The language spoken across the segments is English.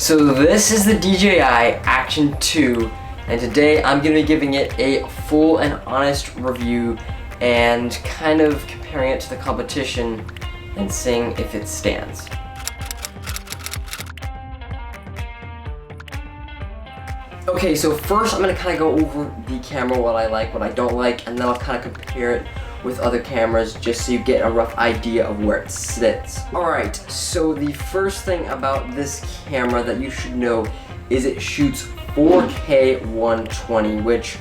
So this is the DJI Action 2, and today I'm going to be giving it a full and honest review and kind of comparing it to the competition and seeing if it stands. Okay, so first I'm going to kind of go over the camera, what I like, what I don't like, and then I'll kind of compare it with other cameras just so you get a rough idea of where it sits. Alright, so the first thing about this camera that you should know is it shoots 4K 120, which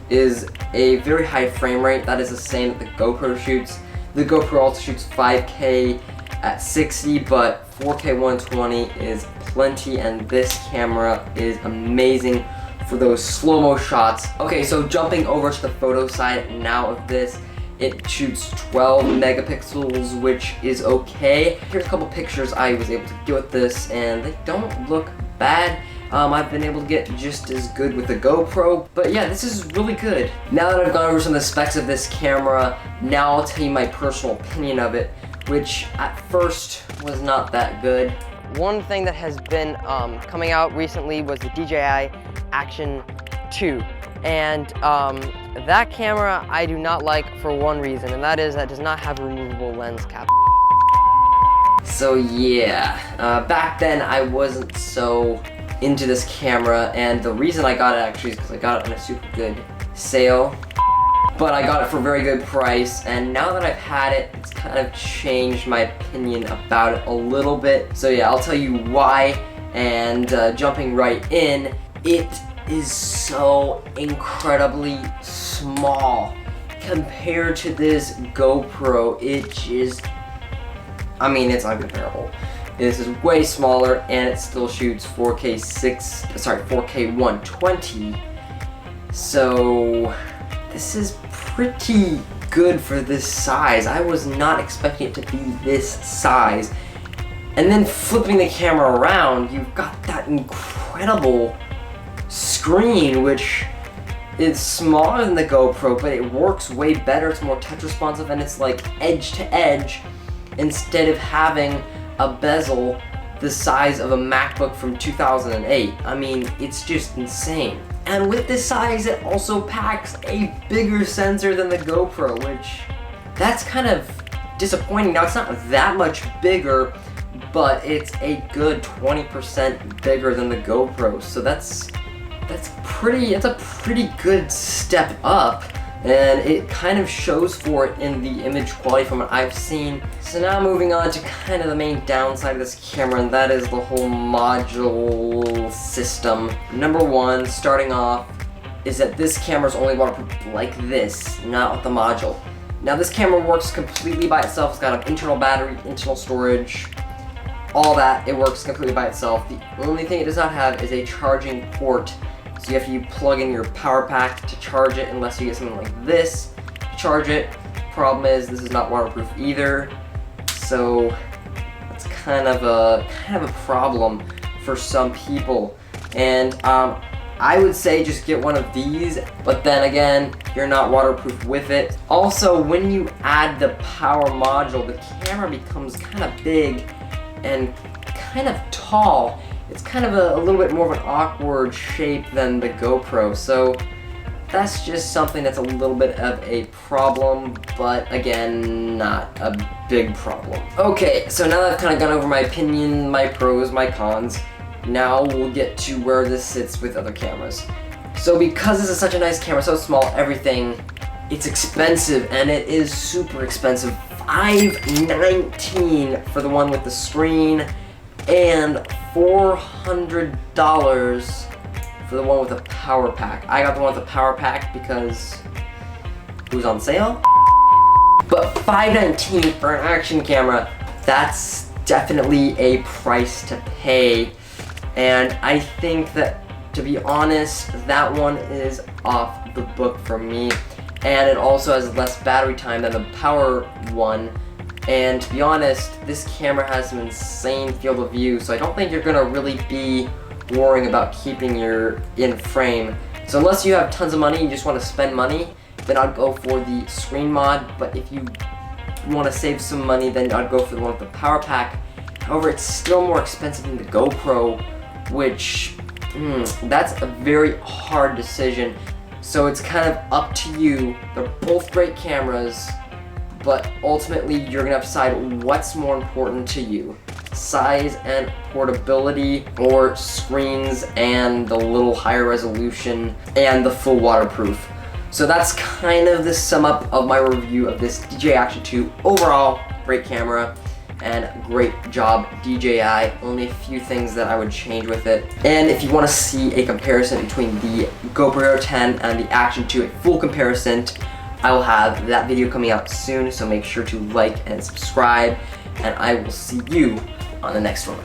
is a very high frame rate. That is the same that the GoPro shoots. The GoPro also shoots 5K at 60, but 4K 120 is plenty, and this camera is amazing for those slow-mo shots. Okay, so jumping over to the photo side now of this, it shoots 12 megapixels, which is okay. Here's a couple pictures I was able to get with this, and they don't look bad. I've been able to get just as good with the GoPro, but yeah, this is really good. Now that I've gone over some of the specs of this camera, now I'll tell you my personal opinion of it, which at first was not that good. One thing that has been coming out recently was the DJI Action 2, and that camera I do not like for one reason, and that is that it does not have a removable lens cap. So yeah, back then I wasn't so into this camera, and the reason I got it actually is because I got it on a super good sale. But I got it for a very good price, and now that I've had it, it's kind of changed my opinion about it a little bit. So yeah, I'll tell you why, and jumping right in, it is so incredibly small compared to this GoPro. It just, I mean, it's uncomparable. This is way smaller, and it still shoots 4K 120. So this is pretty good for this size. I was not expecting it to be this size. And then flipping the camera around, you've got that incredible screen, which is smaller than the GoPro, but it works way better. It's more touch responsive, and it's like edge to edge instead of having a bezel the size of a MacBook from 2008. I mean, it's just insane. And with this size, it also packs a bigger sensor than the GoPro, which that's kind of disappointing. Now, it's not that much bigger, but it's a good 20% bigger than the GoPro. So that's a pretty good step up, and it kind of shows for it in the image quality from what I've seen. So now moving on to kind of the main downside of this camera, and that is the whole module system. Number one, starting off, is that this camera is only waterproof like this, not with the module. Now this camera works completely by itself. It's got an internal battery, internal storage, all that. It works completely by itself. The only thing it does not have is a charging port. So you have to plug in your power pack to charge it, unless you get something like this to charge it. Problem is, this is not waterproof either, so that's kind of a problem for some people. And I would say just get one of these, but then again, you're not waterproof with it. Also, when you add the power module, the camera becomes kind of big and kind of tall. It's kind of a little bit more of an awkward shape than the GoPro, so that's just something that's a little bit of a problem, but again, not a big problem. Okay, so now that I've kind of gone over my opinion, my pros, my cons, now we'll get to where this sits with other cameras. So because this is such a nice camera, so small, everything, it's expensive, and it is super expensive. $519 for the one with the screen, and $400 for the one with a power pack. I got the one with the power pack because it was on sale. But $519 for an action camera, that's definitely a price to pay. And I think that, to be honest, that one is off the book for me. And it also has less battery time than the power one. And to be honest, this camera has an insane field of view, so I don't think you're gonna really be worrying about keeping your in frame. So unless you have tons of money, you just want to spend money, then I'd go for the screen mod. But if you want to save some money, then I'd go for the one with the power pack. However, it's still more expensive than the GoPro, which, that's a very hard decision. So it's kind of up to you. They're both great cameras, but ultimately you're gonna decide what's more important to you. Size and portability, or screens and the little higher resolution and the full waterproof. So that's kind of the sum up of my review of this DJI Action 2. Overall, great camera and great job DJI. Only a few things that I would change with it. And if you want to see a comparison between the GoPro Hero 10 and the Action 2, a full comparison, I will have that video coming out soon, so make sure to like and subscribe, and I will see you on the next one.